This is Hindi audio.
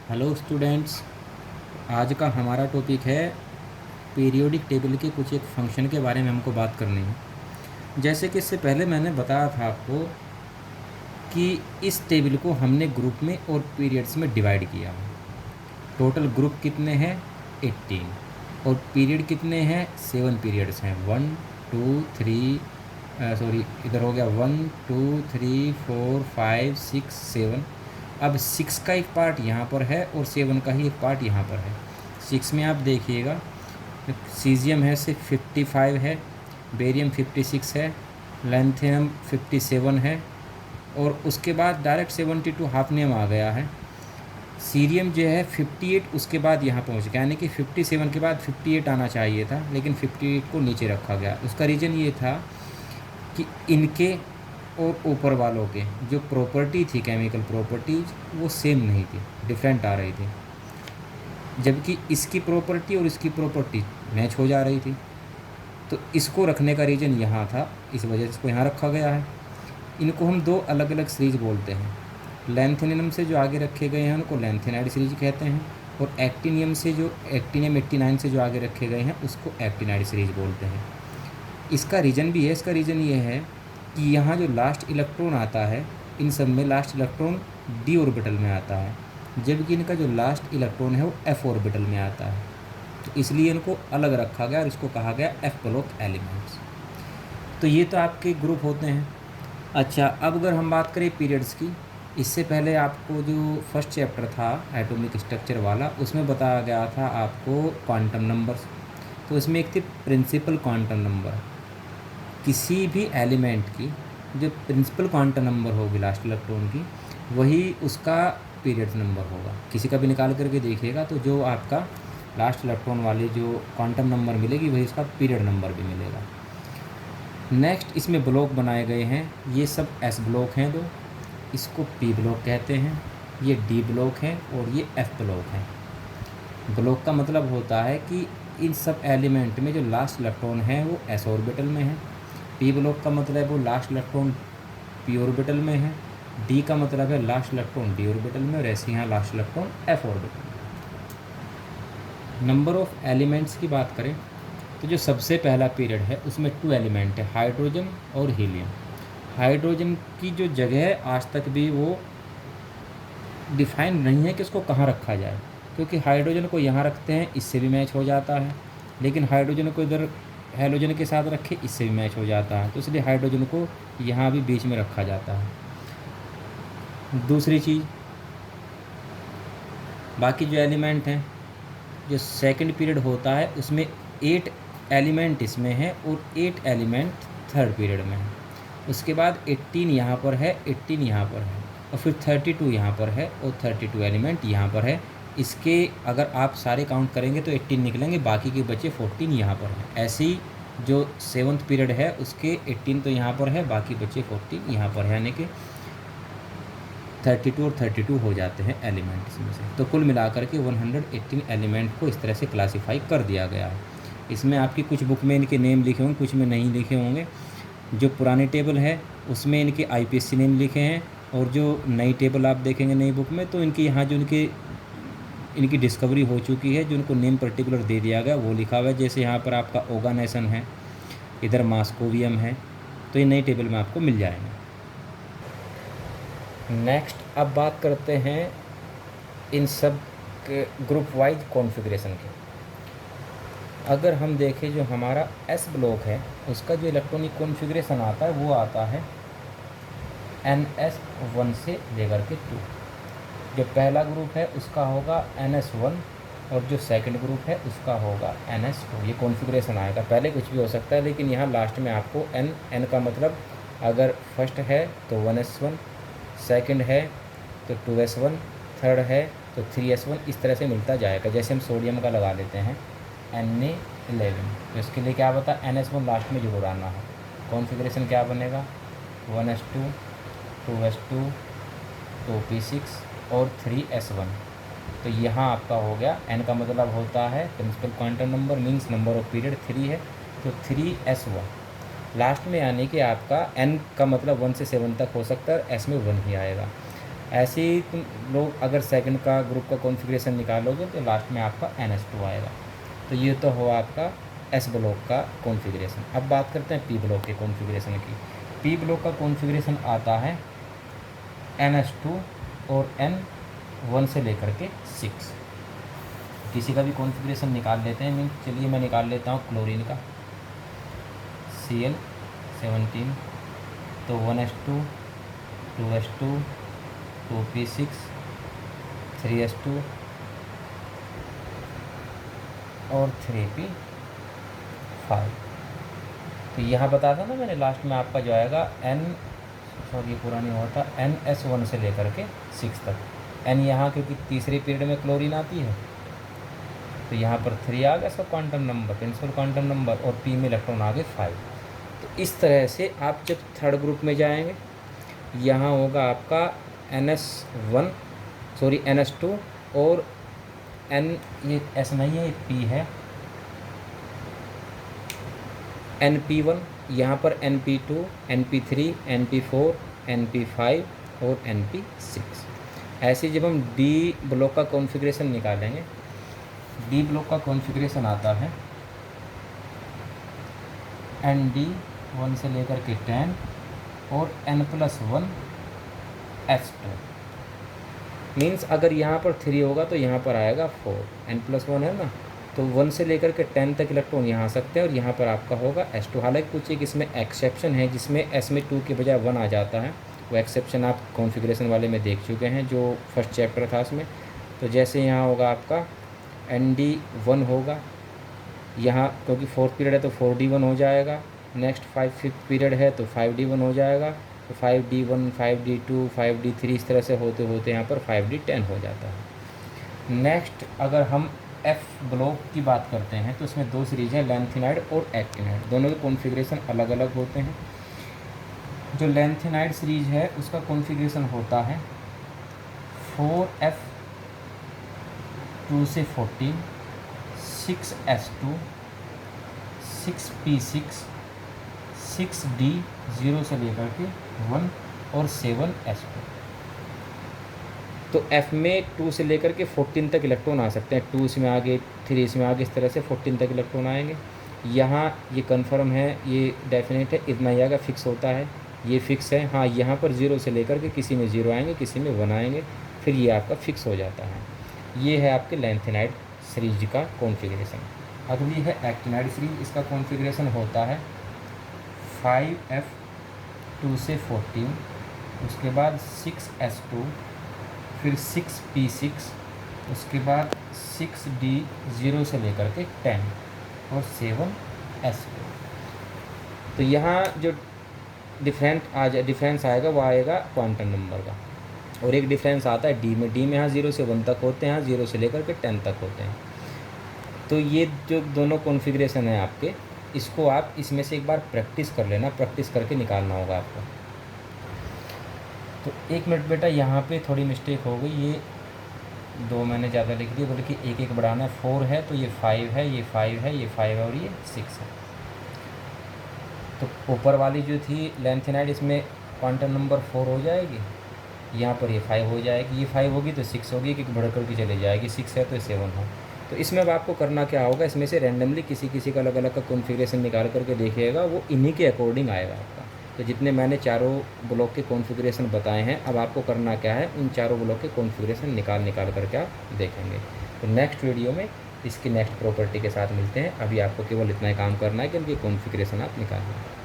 Hello students. आज का हमारा टॉपिक है पीरियोडिक टेबल के कुछ एक फंक्शन के बारे में हमको बात करनी है। जैसे कि इससे पहले मैंने बताया था आपको कि इस टेबल को हमने ग्रुप में और पीरियड्स में डिवाइड किया। टोटल ग्रुप कितने हैं 18 और पीरियड कितने हैं 7 पीरियड्स हैं 1 2 3 सॉरी इधर हो गया 1 2 3 4 5 6 7। अब 6 का एक पार्ट यहाँ पर है और 7 का ही एक पार्ट यहाँ पर है। 6 में आप देखिएगा सीजियम है सिर्फ 55 है, बेरियम 56 है, लैंथियम 57 है और उसके बाद डायरेक्ट 72 हाफनियम आ गया है। सीरियम जो है 58 उसके बाद यहाँ पहुँच गया, यानी कि 57 के बाद 58 आना चाहिए था, लेकिन 58 को नीचे रखा गया। उसका रीज़न ये था कि इनके और ऊपर वालों के जो प्रॉपर्टी थी, केमिकल प्रॉपर्टीज, वो सेम नहीं थी, डिफरेंट आ रही थी। जबकि इसकी प्रॉपर्टी और इसकी प्रॉपर्टी मैच हो जा रही थी। तो इसको रखने का रीज़न यहाँ था, इस वजह से इसको यहाँ रखा गया है। इनको हम दो अलग अलग सीरीज बोलते हैं। लैंथेनियम से जो आगे रखे गए हैं उनको लैंथेनाइड सीरीज कहते हैं और एक्टिनियम से जो एक्टिनियम 89 से जो आगे रखे गए हैं उसको एक्टिनाइड सीरीज बोलते हैं। इसका रीज़न भी है। इसका रीज़न ये है कि यहाँ जो लास्ट इलेक्ट्रॉन आता है, इन सब में लास्ट इलेक्ट्रॉन डी ऑर्बिटल में आता है, जबकि इनका जो लास्ट इलेक्ट्रॉन है वो एफ ऑर्बिटल में आता है। तो इसलिए इनको अलग रखा गया और इसको कहा गया एफ ब्लॉक एलिमेंट्स। तो ये तो आपके ग्रुप होते हैं। अच्छा, अब अगर हम बात करें पीरियड्स की, इससे पहले आपको जो फर्स्ट चैप्टर था एटॉमिक स्ट्रक्चर वाला, उसमें बताया गया था आपको क्वांटम नंबर्स। तो इसमें एक थी प्रिंसिपल क्वांटम नंबर। किसी भी एलिमेंट की जो प्रिंसिपल क्वांटम नंबर होगी लास्ट इलेक्ट्रॉन की, वही उसका पीरियड नंबर होगा। किसी का भी निकाल करके देखिएगा तो जो आपका लास्ट इलेक्ट्रॉन वाली जो क्वांटम नंबर मिलेगी वही उसका पीरियड नंबर भी मिलेगा। नेक्स्ट इसमें ब्लॉक बनाए गए हैं। ये सब एस ब्लॉक हैं दो, इसको पी ब्लॉक कहते हैं। ये डी ब्लॉक हैं और ये एफ ब्लॉक हैं। ब्लॉक का मतलब होता है कि इन सब एलिमेंट में जो लास्ट इलेक्ट्रॉन है वो एस ऑर्बिटल में है। पी ब्लॉक का मतलब वो लास्ट इलेक्ट्रॉन पी ऑर्बिटल में है। डी का मतलब है लास्ट इलेक्ट्रॉन डी ऑर्बिटल में और ऐसे यहाँ लास्ट इलेक्ट्रॉन एफ ऑर्बिटल में। नंबर ऑफ एलिमेंट्स की बात करें तो जो सबसे पहला पीरियड है उसमें 2 एलिमेंट है, हाइड्रोजन और हीलियम। हाइड्रोजन की जो जगह है आज तक भी वो डिफाइन नहीं है कि उसको कहाँ रखा जाए, क्योंकि हाइड्रोजन को यहाँ रखते हैं इससे भी मैच हो जाता है, लेकिन हाइड्रोजन को इधर हेलोजन के साथ रखे इससे भी मैच हो जाता है, तो इसलिए हाइड्रोजन को यहाँ भी बीच में रखा जाता है। दूसरी चीज़, बाकी जो एलिमेंट हैं, जो सेकंड पीरियड होता है उसमें 8 एलिमेंट इसमें है और 8 एलिमेंट थर्ड पीरियड में है। उसके बाद 18 यहाँ पर है, 18 यहाँ पर है और फिर 32 यहाँ पर है और 32 एलिमेंट यहाँ पर है। इसके अगर आप सारे काउंट करेंगे तो 18 निकलेंगे, बाकी के बचे 14 यहाँ पर हैं। ऐसे ही जो 7th पीरियड है उसके 18 तो यहाँ पर है, बाकी बचे 14 यहाँ पर है, यानी कि 32 और 32 हो जाते हैं एलिमेंट इसमें से। तो कुल मिलाकर के 118 एलिमेंट को इस तरह से क्लासीफाई कर दिया गया है। इसमें आपकी कुछ बुक में इनके नेम लिखे होंगे, कुछ में नहीं लिखे होंगे। जो पुरानी टेबल है उसमें इनके आईपीएससी नेम लिखे हैं और जो नई टेबल आप देखेंगे नई बुक में तो इनके यहाँ जो इनकी डिस्कवरी हो चुकी है, जो उनको नेम पर्टिकुलर दे दिया गया वो लिखा हुआ है। जैसे यहाँ पर आपका ओगानेसन है, इधर मास्कोवियम है, तो ये नई टेबल में आपको मिल जाएंगे। नेक्स्ट अब बात करते हैं इन सब के ग्रुप वाइज कॉन्फ़िगरेशन के। अगर हम देखें जो हमारा एस ब्लॉक है उसका जो इलेक्ट्रॉनिक कॉन्फ़िगरेशन आता है वो आता है NS1 से लेकर के 2। जो पहला ग्रुप है उसका होगा NS1 और जो सेकंड ग्रुप है उसका होगा NS2। ये कॉन्फ़िगरेशन आएगा, पहले कुछ भी हो सकता है लेकिन यहाँ लास्ट में आपको N का मतलब अगर फर्स्ट है तो 1S1, सेकंड है तो 2S1, थर्ड है तो 3S1, इस तरह से मिलता जाएगा। जैसे हम सोडियम का लगा लेते हैं Na11, तो इसके लिए क्या बता NS1 लास्ट में जरूर आना है। कॉन्फ़िगरेशन क्या बनेगा 1S2, 2S2, 2P6 और 3S1। तो यहाँ आपका हो गया। N का मतलब होता है principal quantum number, means number of period 3 है, तो 3S1 लास्ट में, यानी कि आपका N का मतलब 1 से 7 तक हो सकता है, S में 1 ही आएगा। ऐसे ही तुम लोग अगर सेकंड का ग्रुप का कॉन्फ़िगरेशन निकालोगे तो लास्ट में आपका NH2 आएगा। तो ये तो हुआ आपका S ब्लॉक का कॉन्फ़िगरेशन। अब बात करते हैं P ब्लॉक के कॉन्फ़िगरेशन की। P ब्लॉक का कॉन्फ़िगरेशन आता है NH2 और N1 से लेकर के 6। किसी का भी कॉन्फ़िगरेशन निकाल लेते हैं। चलिए मैं निकाल लेता हूँ क्लोरीन का, Cl17, तो 1s2, 2s2, 2p6, 3s2 और 3p5। तो यहाँ बताया था ना मैंने लास्ट में आपका जो आएगा ये पूरा नहीं हुआ था, NS1 से लेकर के 6 तक। N यहाँ क्योंकि तीसरे पीरियड में क्लोरीन आती है तो यहाँ पर 3 आ गया इसका quantum number, principal quantum number, और P में इलेक्ट्रॉन आ गए 5। तो इस तरह से आप जब थर्ड ग्रुप में जाएंगे, यहाँ होगा आपका NS2 और N, ये S नहीं है, ये P है, NP1, यहाँ पर NP2, NP3, NP4, NP5 और NP6। ऐसे जब हम D ब्लॉक का कॉन्फ़िगरेशन निकालेंगे, D ब्लॉक का कॉन्फ़िगरेशन आता है ND1 से लेकर के 10 और N+1 S2। मीन्स अगर यहाँ पर 3 होगा तो यहाँ पर आएगा 4, N+1 है ना, तो 1 से लेकर के 10 तक इलेक्ट्रॉन यहाँ आ सकते हैं और यहाँ पर आपका होगा S2। हालांकि कुछ एक इसमें एक्सेप्शन है जिसमें S में 2 के बजाय 1 आ जाता है। वो एक्सेप्शन आप कॉन्फ़िगरेशन वाले में देख चुके हैं जो फर्स्ट चैप्टर था उसमें। तो जैसे यहाँ होगा आपका ND1 होगा, यहाँ क्योंकि 4th पीरियड है तो 4D1 हो जाएगा। नेक्स्ट 5th पीरियड है तो 5D1 हो जाएगा। तो 5D1, 5D2, 5D3 इस तरह से होते होते यहाँ पर 5D10 हो जाता है। नेक्स्ट अगर हम F ब्लॉक की बात करते हैं तो इसमें 2 सीरीज है, लैंथेनाइड और एक्टिनाइड। दोनों के कॉन्फ़िगरेशन अलग अलग होते हैं। जो लैंथेनाइड सीरीज है उसका कॉन्फ़िगरेशन होता है 4F2 से 14, 6S2, 6p6, 6D 0 से लेकर के 1 और 7s2। तो F में 2 से लेकर के 14 तक इलेक्ट्रॉन आ सकते हैं। 2 इसमें आगे, 3 इसमें आगे, इस तरह से 14 तक इलेक्ट्रॉन आएंगे। यहाँ ये कंफर्म है, ये डेफिनेट है, इतना ही आएगा, फिक्स होता है, ये फिक्स है। हाँ, यहाँ पर 0 से लेकर के किसी में 0 आएंगे, किसी में 1 आएंगे, फिर ये आपका फिक्स हो जाता है। ये है आपके लैंथेनाइड सीरीज का कॉन्फ़िगरेशन। अगली है एक्टिनाइड सीरीज। इसका कॉन्फ़िगरेशन होता है 5F2 से 14, उसके बाद 6S2, फिर 6p6, उसके बाद 6D 0 से लेकर के 10 और 7s2। तो यहाँ जो डिफरेंस आएगा वो आएगा क्वांटम नंबर का। और एक डिफरेंस आता है D में। D में यहाँ 0 से 1 तक होते हैं, यहाँ 0 से लेकर के 10 तक होते हैं। तो ये जो दोनों कॉन्फ़िगरेशन है आपके, इसको आप इसमें से एक बार प्रैक्टिस कर लेना, प्रैक्टिस करके निकालना होगा आपको। तो 1 मिनट बेटा, यहाँ पे थोड़ी मिस्टेक हो गई, ये 2 मैंने ज़्यादा लिख दिया, बल्कि एक एक बढ़ाना है। 4 है तो ये 5 है, ये 5 है, ये 5 है और ये 6 है। तो ऊपर वाली जो थी लैंथेनाइड, इसमें क्वांटम नंबर 4 हो जाएगी, यहाँ पर ये 5 हो जाएगी, ये 5 होगी तो 6 होगी, क्योंकि बढ़ कर के चली जाएगी, 6 है तो 7 हो। तो इसमें अब आपको करना क्या होगा, इसमें से रैंडमली किसी किसी का अलग अलग का कॉन्फ़िगरेशन निकाल करके देखिएगा, वो इन्हीं के अकॉर्डिंग आएगा आपका। तो जितने मैंने चारों ब्लॉक के कॉन्फ़िगरेशन बताए हैं, अब आपको करना क्या है, उन चारों ब्लॉक के कॉन्फ़िगरेशन निकाल करके आप देखेंगे। तो नेक्स्ट वीडियो में इसकी नेक्स्ट प्रॉपर्टी के साथ मिलते हैं। अभी आपको केवल इतना ही काम करना है कि उनकी कॉन्फ़िगरेशन आप निकालें।